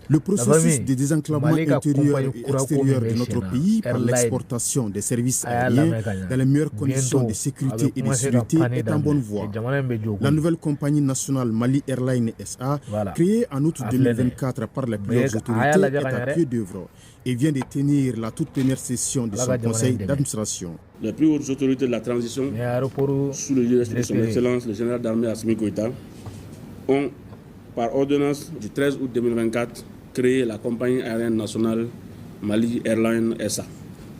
Le processus de désenclavement intérieur et extérieur de notre pays par l'exportation des services aériens dans les meilleures conditions de sécurité et de sûreté est en bonne voie. La nouvelle compagnie nationale Mali Airlines SA, créée en août 2024 par les plusieurs autorités, est à pied d'œuvre et vient de tenir la toute première session de son conseil d'administration. Les plus hautes autorités de la transition, sous le leadership de son Excellence, le général d'armée Assimi Goïta, ont, par ordonnance du 13 août 2024, créé la compagnie aérienne nationale Mali Airlines SA.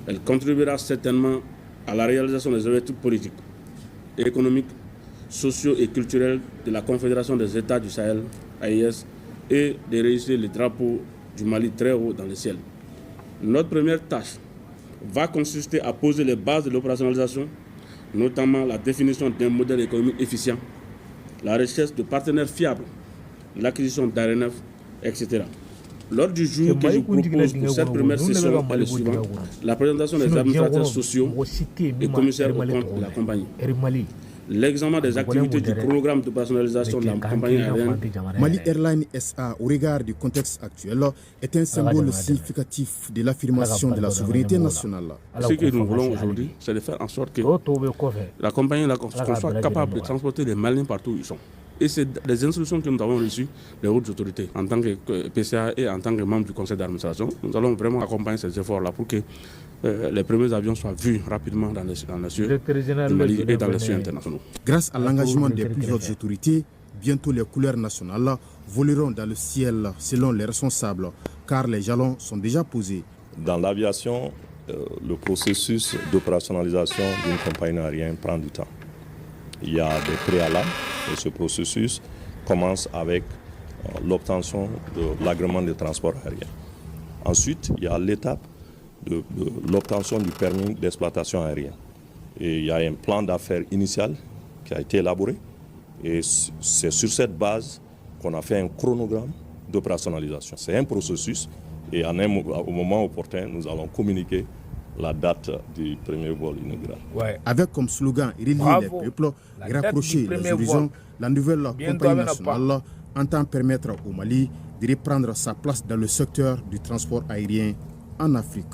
Elle contribuera certainement à la réalisation des objectifs politiques, économiques, sociaux et culturels de la Confédération des États du Sahel, AIS, et de réussir le drapeau du Mali très haut dans le ciel. Notre première tâche va consister à poser les bases de l'opérationnalisation, notamment la définition d'un modèle économique efficient, la recherche de partenaires fiables, l'acquisition d'aéronefs, etc. L'ordre du jour que je propose pour cette première session est le suivant: la présentation des administrateurs sociaux et commissaires aux comptes de la compagnie, l'examen des activités du programme de personnalisation de la compagnie aérienne. Mali Airlines SA, au regard du contexte actuel, est un symbole significatif de l'affirmation de la souveraineté nationale. Ce que nous voulons aujourd'hui, c'est de faire en sorte que la compagnie soit capable de transporter les Maliens partout où ils sont. Et c'est les instructions que nous avons reçues des hautes autorités en tant que PCA et en tant que membre du conseil d'administration. Nous allons vraiment accompagner ces efforts-là pour que les premiers avions soient vus rapidement dans les cieux du Mali et dans les cieux internationaux. Grâce à l'engagement des plus hautes autorités, bientôt les couleurs nationales voleront dans le ciel selon les responsables, car les jalons sont déjà posés. Dans l'aviation, le processus d'opérationnalisation d'une compagnie aérienne prend du temps. Il y a des préalables et ce processus commence avec l'obtention de l'agrément de transport aérien. Ensuite, il y a l'étape de l'obtention du permis d'exploitation aérienne. Et il y a un plan d'affaires initial qui a été élaboré et c'est sur cette base qu'on a fait un chronogramme d'opérationnalisation. C'est un processus et au moment opportun, nous allons communiquer la date du premier vol inaugural. Avec comme slogan « Relier les peuples, rapprocher les horizons », la nouvelle compagnie nationale entend permettre au Mali de reprendre sa place dans le secteur du transport aérien en Afrique.